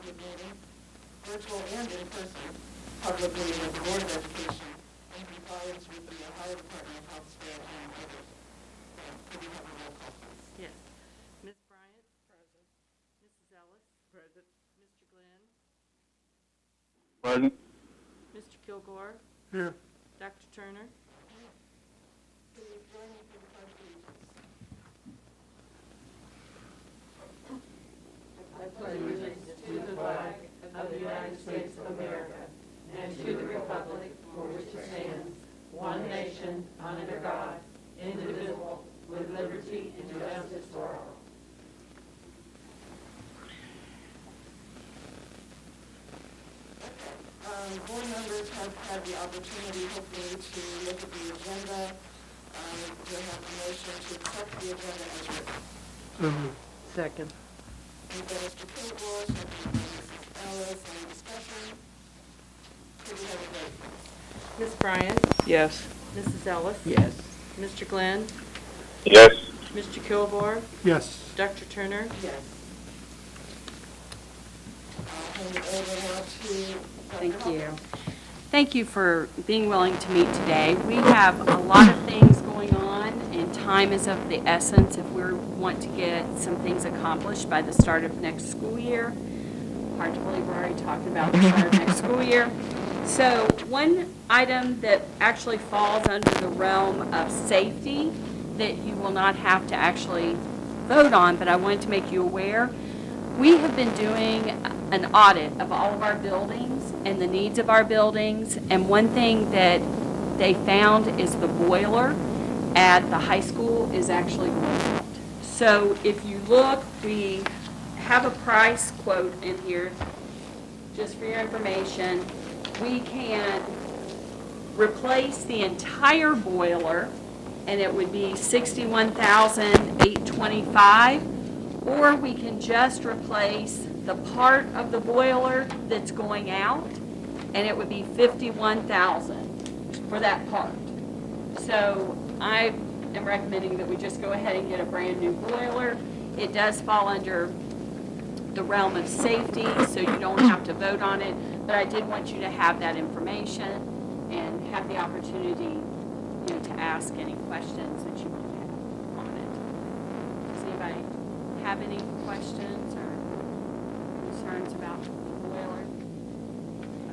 public meeting, virtual and in-person public meeting of the Board of Education in compliance with the Ohio Department of Health Care and others. Could we have a roll call, please? Yes. Ms. Bryant? Present. Mrs. Ellis? Present. Mr. Glenn? Present. Mr. Kilgore? Here. Dr. Turner? Could you join me for the pledge of allegiance? I pledge allegiance to the flag of the United States of America and to the republic for which it stands, one nation, under God, indivisible, with liberty and justice for all. Board members have had the opportunity, hopefully, to look at the agenda. Do I have a motion to accept the agenda as written? Second. Moved by Mr. Kilgore, seconded by Mrs. Ellis. Any discussion? Could we have a vote, please? Ms. Bryant? Yes. Mrs. Ellis? Yes. Mr. Glenn? Yes. Mr. Kilgore? Yes. Dr. Turner? Yes. I'll hand it over now to Dr. Thank Hopper. you. Thank you for being willing to meet today. We have a lot of things going on, and time is of the essence if we want to get some things accomplished by the start of next school year. Hard to believe we're already talking about the start of next school year. So one item that actually falls under the realm of safety that you will not have to actually vote on, but I wanted to make you aware, we have been doing an audit of all of our buildings and the needs of our buildings, and one thing that they found is the boiler at the high school is actually blown out. So if you look, we have a price quote in here, just for your information. We can replace the entire boiler, and it would be $61,825, or we can just replace the part of the boiler that's going out, and it would be $51,000 for that part. So I am recommending that we just go ahead and get a brand new boiler. It does fall under the realm of safety, so you don't have to vote on it, but I did want you to have that information and have the opportunity, to ask any questions that you might have on it. Does anybody have any questions or concerns about the boiler?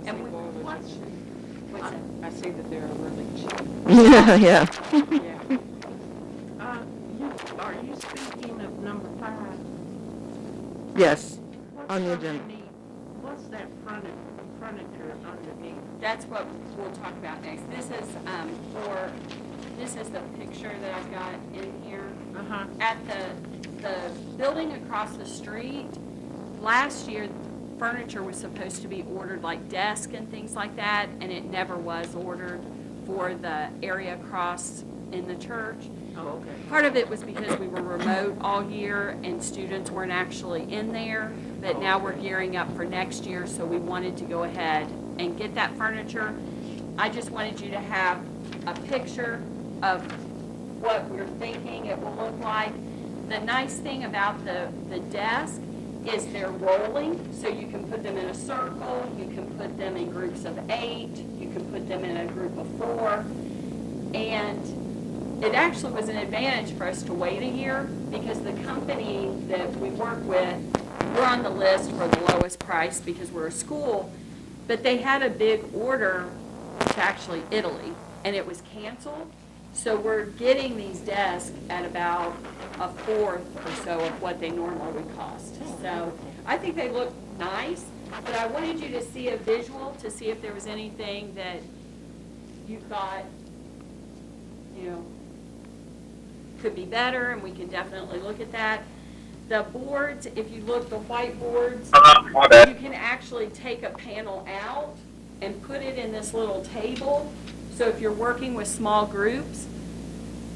And what's that? I see that they're really cheap. Yeah. Are you speaking of number 5? Yes, What's on the agenda. underneath? What's that furniture underneath? That's what we'll talk about next. This is the picture that I've got in here. Uh-huh. At the building across the street, last year, furniture was supposed to be ordered, like desk and things like that, and it never was ordered for the area across in the church. Oh, okay. Part of it was because we were remote all year and students weren't actually in there, but now we're gearing up for next year, so we wanted to go ahead and get that furniture. I just wanted you to have a picture of what we're thinking it will look like. The nice thing about the desk is they're rolling, so you can put them in a circle, you can put them in groups of 8, you can put them in a group of 4, and it actually was an advantage for us to wait a year because the company that we work with, we're on the list for the lowest price because we're a school, but they had a big order to actually Italy, and it was canceled. So we're getting these desks at about a fourth or so of what they normally would cost. So I think they look nice, but I wanted you to see a visual to see if there was anything that you thought, could be better, and we can definitely look at that. The boards, if you look, the white boards, you can actually take a panel out and put it in this little table. So if you're working with small groups,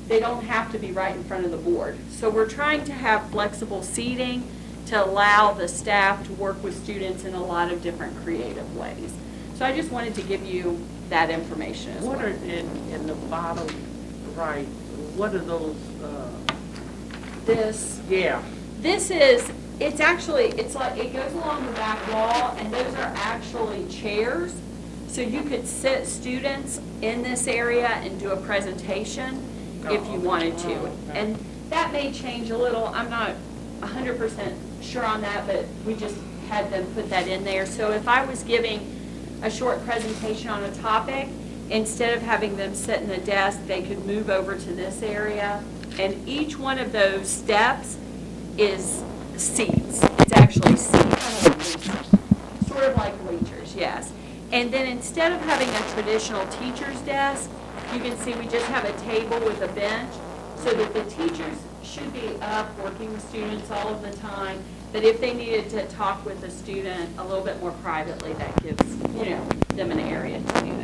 they don't have to be right in front of the board. So we're trying to have flexible seating to allow the staff to work with students in a lot of different creative ways. So I just wanted to give you that information as well. What are in the bottom right? What are those? This Yeah. This is It's actually, it's like, it goes along the back wall, and those are actually chairs. So you could sit students in this area and do a presentation if you wanted to. And that may change a little, I'm not 100% sure on that, but we just had them put that in there. So if I was giving a short presentation on a topic, instead of having them sit in the desk, they could move over to this area. And each one of those steps is seats. It's actually seats. Sort of like bleachers, yes. And then instead of having a traditional teacher's desk, you can see we just have a table with a bench so that the teachers should be up working with students all of the time. But if they needed to talk with a student a little bit more privately, that gives, them an area to do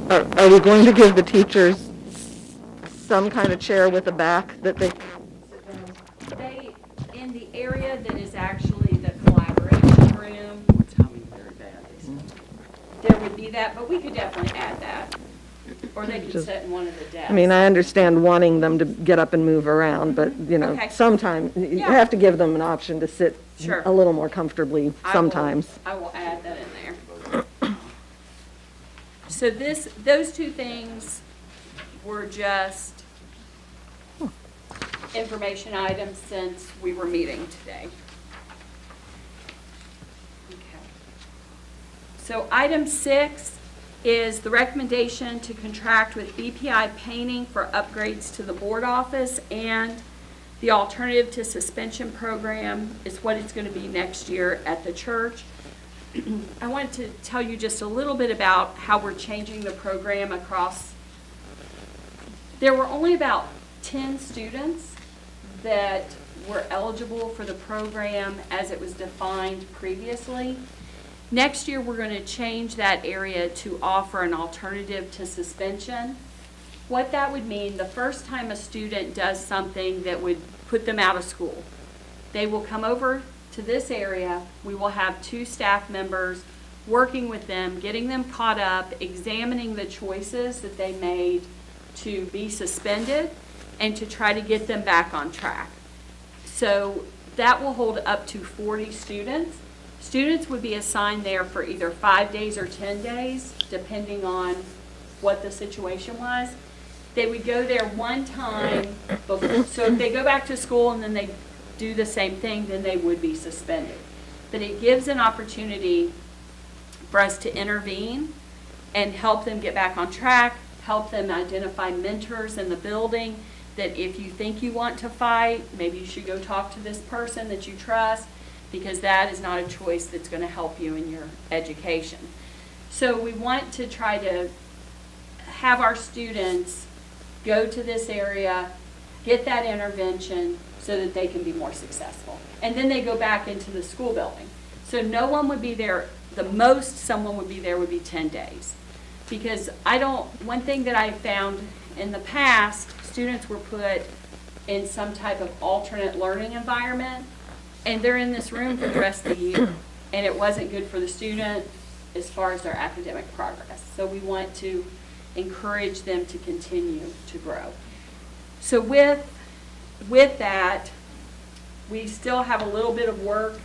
that. Are we going to give the teachers some kind of chair with a back that they? They, in the area that is actually the collaboration room, there would be that, but we could definitely add that. Or they could sit in one of the desks. I mean, I understand wanting them to get up and move around, but, Okay. sometimes, you Yeah. have to give them an option to sit Sure. a little more comfortably sometimes. I will add that in there. So those two things were just information items since we were meeting today. Okay. So item 6 is the recommendation to contract with BPI Painting for upgrades to the board office, and the alternative to suspension program is what it's going to be next year at the church. I wanted to tell you just a little bit about how we're changing the program across. There were only about 10 students that were eligible for the program as it was defined previously. Next year, we're going to change that area to offer an alternative to suspension. What that would mean, the first time a student does something that would put them out of school, they will come over to this area. We will have 2 staff members working with them, getting them caught up, examining the choices that they made to be suspended and to try to get them back on track. So that will hold up to 40 students. Students would be assigned there for either 5 days or 10 days, depending on what the situation was. They would go there one time before, so if they go back to school and then they do the same thing, then they would be suspended. But it gives an opportunity for us to intervene and help them get back on track, help them identify mentors in the building, that if you think you want to fight, maybe you should go talk to this person that you trust, because that is not a choice that's going to help you in your education. So we want to try to have our students go to this area, get that intervention so that they can be more successful. And then they go back into the school building. So no one would be there, the most someone would be there would be 10 days. Because one thing that I found in the past, students were put in some type of alternate learning environment, and they're in this room for the rest of the year. And it wasn't good for the student as far as their academic progress. So we want to encourage them to continue to grow. So with that, we still have a little bit of work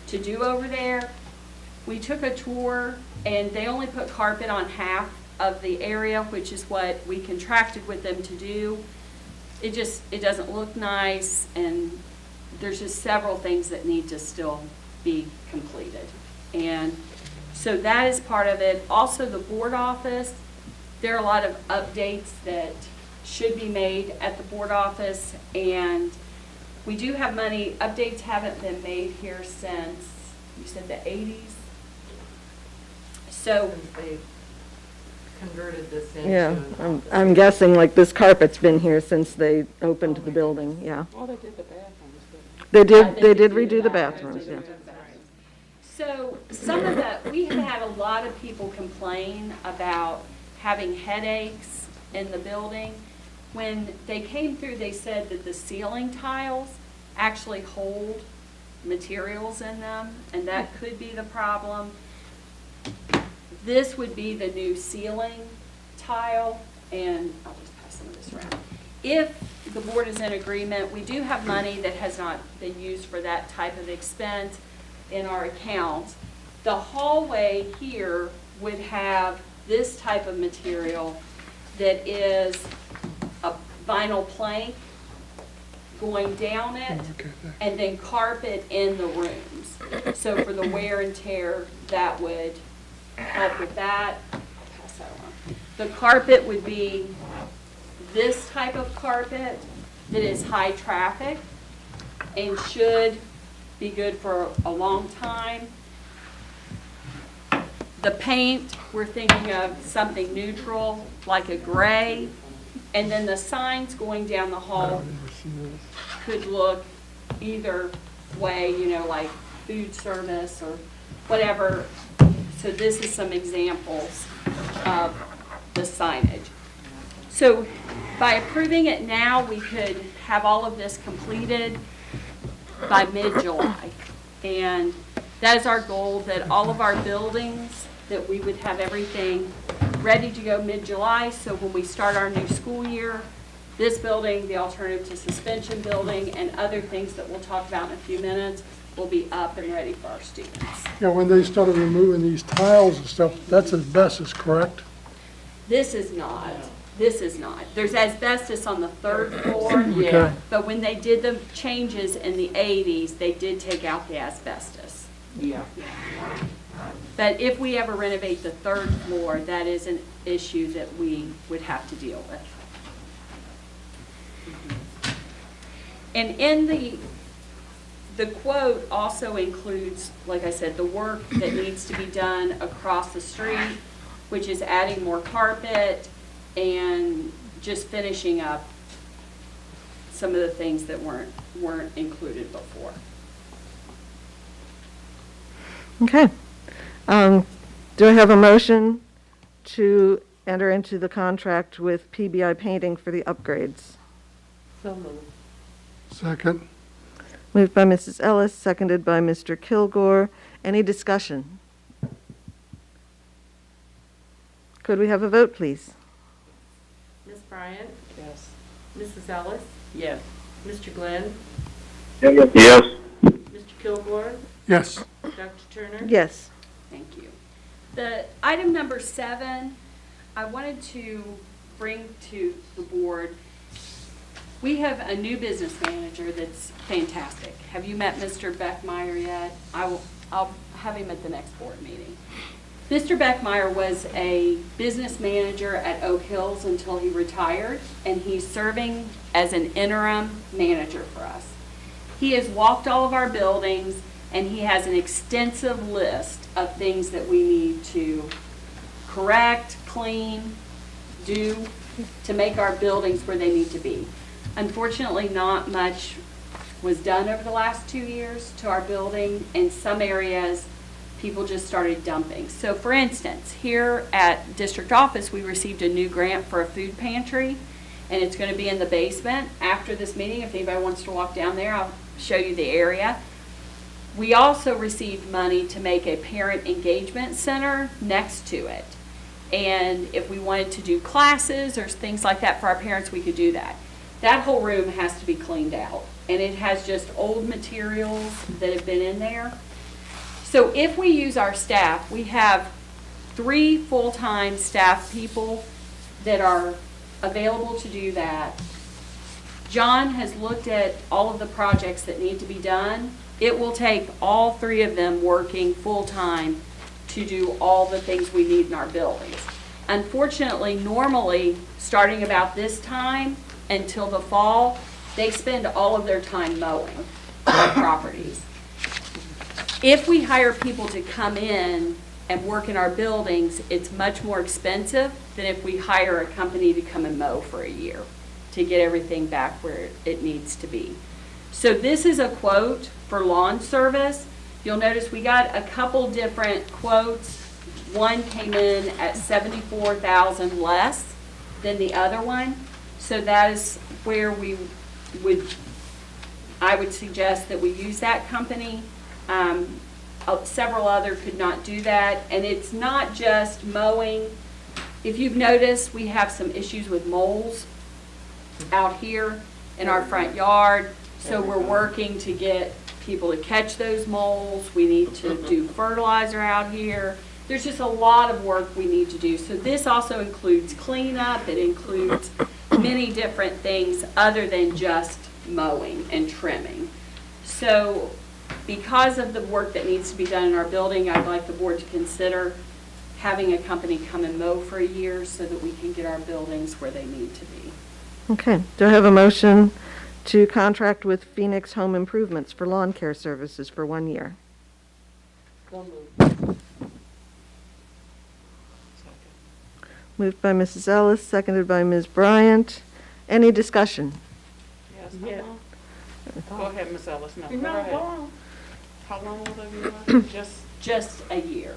to do over there. We took a tour, and they only put carpet on half of the area, which is what we contracted with them to do. It doesn't look nice, and there's just several things that need to still be completed. And so that is part of it. Also, the board office, there are a lot of updates that should be made at the board office, and we do have money. Updates haven't been made here since, you said, the 80s? So They converted this into. Yeah, I'm guessing like this carpet's been here since they opened the building, yeah. Well, they did the bathrooms, but They did redo the bathrooms, yeah. So we have had a lot of people complain about having headaches in the building. When they came through, they said that the ceiling tiles actually hold materials in them, and that could be the problem. This would be the new ceiling tile, and I'll just pass some of this around. If the board is in agreement. We do have money that has not been used for that type of expense in our accounts. The hallway here would have this type of material that is a vinyl plank going down it, and then carpet in the rooms. So for the wear and tear, that would help with that. Pass that on. The carpet would be this type of carpet that is high traffic and should be good for a long time. The paint, we're thinking of something neutral, like a gray. And then the signs going down the hall could look either way, you know, like food service or whatever. So this is some examples of the signage. So by approving it now, we could have all of this completed by mid-July. And that is our goal, that all of our buildings, that we would have everything ready to go mid-July, so when we start our new school year, this building, the alternative to suspension building, and other things that we'll talk about in a few minutes, will be up and ready for our students. Yeah, when they started removing these tiles and stuff, that's asbestos, correct? This is not. This is not. There's asbestos on the third floor, Okay. but when they did the changes in the 80s, they did take out the asbestos. Yeah. But if we ever renovate the third floor, that is an issue that we would have to deal with. And in the quote also includes, like I said, the work that needs to be done across the street, which is adding more carpet and just finishing up some of the things that weren't included before. Okay. Do I have a motion to enter into the contract with PBI Painting for the upgrades? So moved. Second. Moved by Mrs. Ellis, seconded by Mr. Kilgore. Any discussion? Could we have a vote, please? Ms. Bryant? Yes. Mrs. Ellis? Yes. Mr. Glenn? Yes. Mr. Kilgore? Yes. Dr. Turner? Yes. Thank you. The item number 7, I wanted to bring to the board. We have a new business manager that's fantastic. Have you met Mr. Beckmeyer yet? I'll have him at the next board meeting. Mr. Beckmeyer was a business manager at Oak Hills until he retired, and he's serving as an interim manager for us. He has walked all of our buildings, and he has an extensive list of things that we need to correct, clean, do to make our buildings where they need to be. Unfortunately, not much was done over the last 2 years to our building. In some areas, people just started dumping. So for instance, here at district office, we received a new grant for a food pantry, and it's going to be in the basement. After this meeting, if anybody wants to walk down there, I'll show you the area. We also received money to make a parent engagement center next to it. And if we wanted to do classes or things like that for our parents, we could do that. That whole room has to be cleaned out, and it has just old materials that have been in there. So if we use our staff, we have 3 full-time staff people that are available to do that. John has looked at all of the projects that need to be done. It will take all 3 of them working full-time to do all the things we need in our buildings. Unfortunately, normally, starting about this time until the fall, they spend all of their time mowing our properties. If we hire people to come in and work in our buildings, it's much more expensive than if we hire a company to come and mow for a year to get everything back where it needs to be. So this is a quote for lawn service. You'll notice we got a couple different quotes. One came in at $74,000 less than the other one. So that is where I would suggest that we use that company. Several other could not do that. And it's not just mowing. If you've noticed, we have some issues with moles out here. in our front yard. So we're working to get people to catch those moles. We need to do fertilizer out here. There's just a lot of work we need to do. So this also includes cleanup. It includes many different things other than just mowing and trimming. So because of the work that needs to be done in our building, I'd like the board to consider having a company come and mow for a year so that we can get our buildings where they need to be. Okay, do I have a motion to contract with Phoenix Home Improvements for lawn care services for 1 year? So moved. Moved by Mrs. Ellis, seconded by Ms. Bryant. Any discussion? Yes, Yeah. Go ahead, Ms. Ellis. No, go No, ahead. go on. How long will they be? Just a year.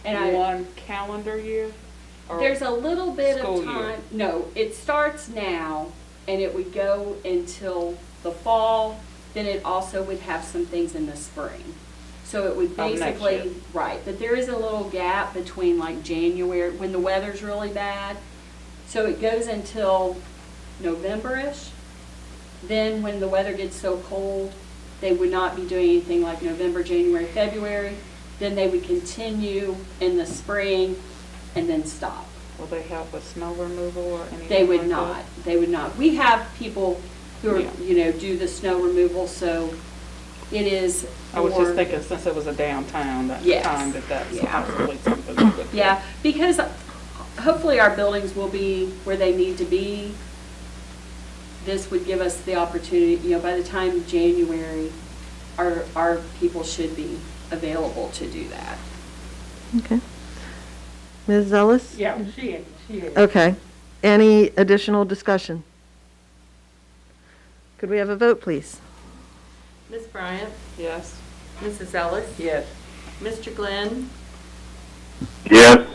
And One calendar year? Or- there's a little bit School of year. time. No, it starts now and it would go until the fall. Then it also would have some things in the spring. So it would Of next basically, year. right, but there is a little gap between like January, when the weather's really bad. So it goes until November-ish. Then when the weather gets so cold, they would not be doing anything like November, January, February. Then they would continue in the spring and then stop. Will they help with snow removal or anything They would like not, that? they would not. We have people who are, Yeah. do the snow removal, so it is. I was for- just thinking since it was a downtown, that Yes. time that's Yeah. possibly something we could do. Yeah, because hopefully our buildings will be where they need to be. This would give us the opportunity, by the time January, our people should be available to do that. Okay. Ms. Ellis? Yeah, she is. Okay. Any additional discussion? Could we have a vote, please? Ms. Bryant, Yes? Mrs. Ellis, Yes. Mr. Glenn, Yes.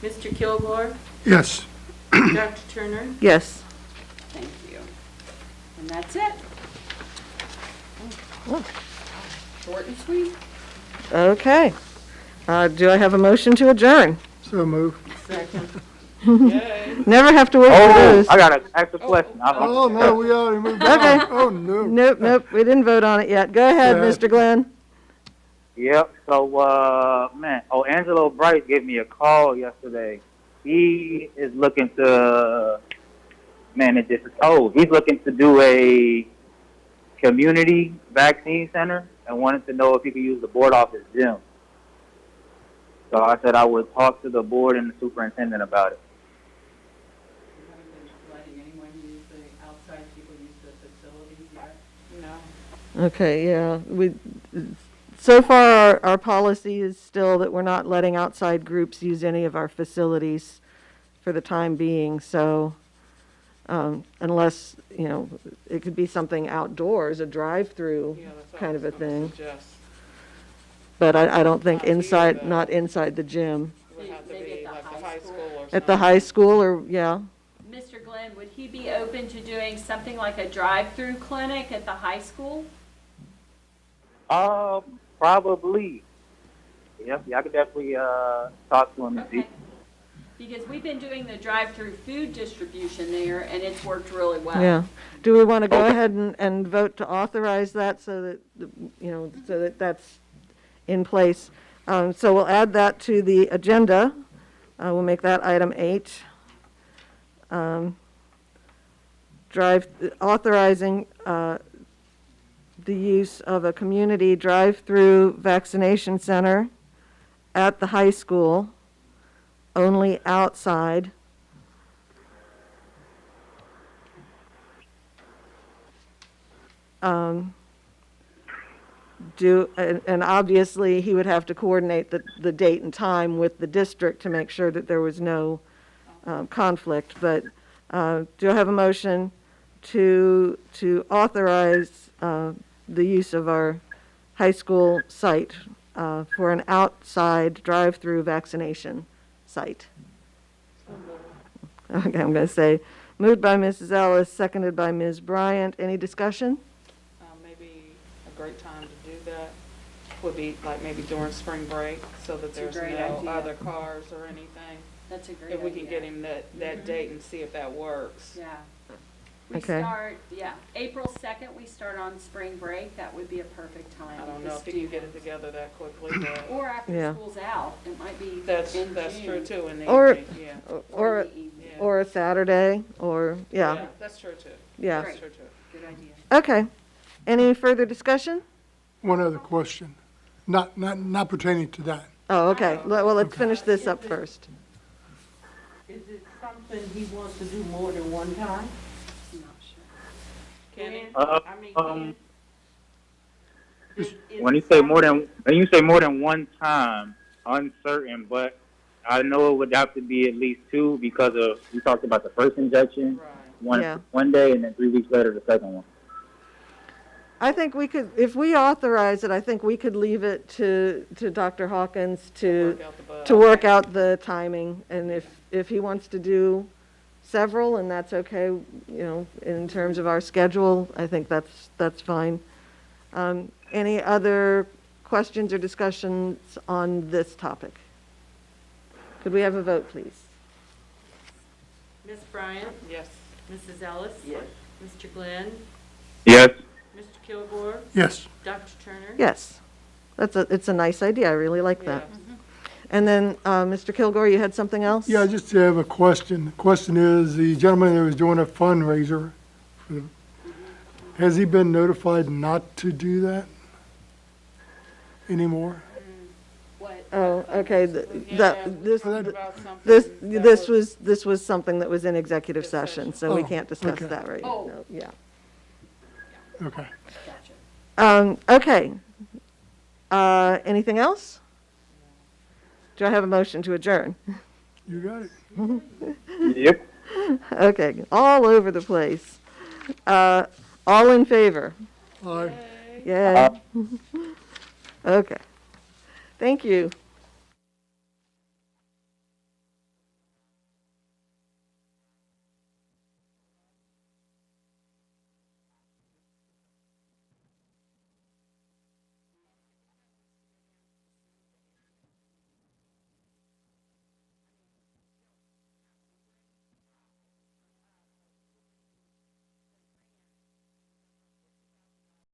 Mr. Kilgore, Yes. Dr. Turner. Yes. Thank you. And that's it. Oh. Short and sweet. Okay. Do I have a motion to adjourn? So move. Second. Yay. Never have to wait for Oh, those. I gotta ask a question. Oh, no, we already moved Okay. on. Oh, no. Nope, we didn't vote on it yet. Go ahead, Yeah. Mr. Glenn. Yep. So, Angelo Bright gave me a call yesterday. He is looking to, he's looking to do a community vaccine center and wanted to know if he could use the board office gym. So I said I would talk to the board and the superintendent about it. Letting anyone use the outside people use the facilities yet? No. Okay, yeah. So far, our policy is still that we're not letting outside groups use any of our facilities for the time being, so unless, it could be something outdoors, a drive-through Yeah, that's all kind I of was a gonna thing. suggest. But I don't think Not here, inside, though. not inside the gym. It would have to Maybe be at the like high the high school. school or something. At the high school, or, yeah. Mr. Glenn, would he be open to doing something like a drive-through clinic at the high school? Probably. Yep, yeah, I could definitely talk to him and see. Okay. Because we've been doing the drive-through food distribution there, and it's worked really well. Yeah. Do we want to go ahead and vote to authorize that so that, so that that's in place? So we'll add that to the agenda. We'll make that item 8. Authorizing the use of a community drive-through vaccination center at the high school, only outside. And obviously, he would have to coordinate the date and time with the district to make sure that there was no conflict. But do I have a motion to authorize the use of our high school site for an outside drive-through vaccination site? Okay, I'm going to say, moved by Mrs. Ellis, seconded by Ms. Bryant. Any discussion? Maybe a great time to do that would be like maybe during spring break so that That's a there's great no idea. other cars or anything. That's a great idea. If we can get him that date and see if that works. Yeah. We Okay. start, yeah, April 2nd, we start on spring break. That would be a perfect time. I don't with know the if you can get it students. together that quickly, but Or after Yeah. school's out, it might be that's in true June. too in the Or- evening, yeah. Or, in the evening. Yeah. or a Saturday, or, yeah, That's true too. yeah. That's true too. Good idea. Okay. Any further discussion? One other question, not pertaining to that. Oh, okay. Well, let's finish this up first. Is it something he wants to do more than one time? I'm not sure. Kenny? When you say more than one time, uncertain, but I know it would have to be at least two because of, we talked about the first injection, Right. Yeah. one day, and then 3 weeks later, the second one. I think we could, if we authorize it, I think we could leave it to Dr. Hawkins to Work out the bug. work out the timing. And if he wants to do several, and that's okay, you know, in terms of our schedule, I think that's fine. Any other questions or discussions on this topic? Could we have a vote, please? Ms. Bryant? Yes. Mrs. Ellis? Yes. Mr. Glenn? Yes. Mr. Kilgore? Yes, Dr. Turner? Yes. It's a nice idea. I really like that. And then, Mr. Kilgore, you had something else? yeah, I just have a question. The question is, the gentleman that was doing a fundraiser, has he been notified not to do that anymore? What? Oh, okay. Yeah, we talked about something that This was something that was in executive session, so we Oh, can't discuss okay. that right now. Oh. No, yeah. Okay. Gotcha. Okay. Anything else? Do I have a motion to adjourn? You got it. Yep. Okay, all over the place. All in favor? Aye. Yay. Okay. Thank you.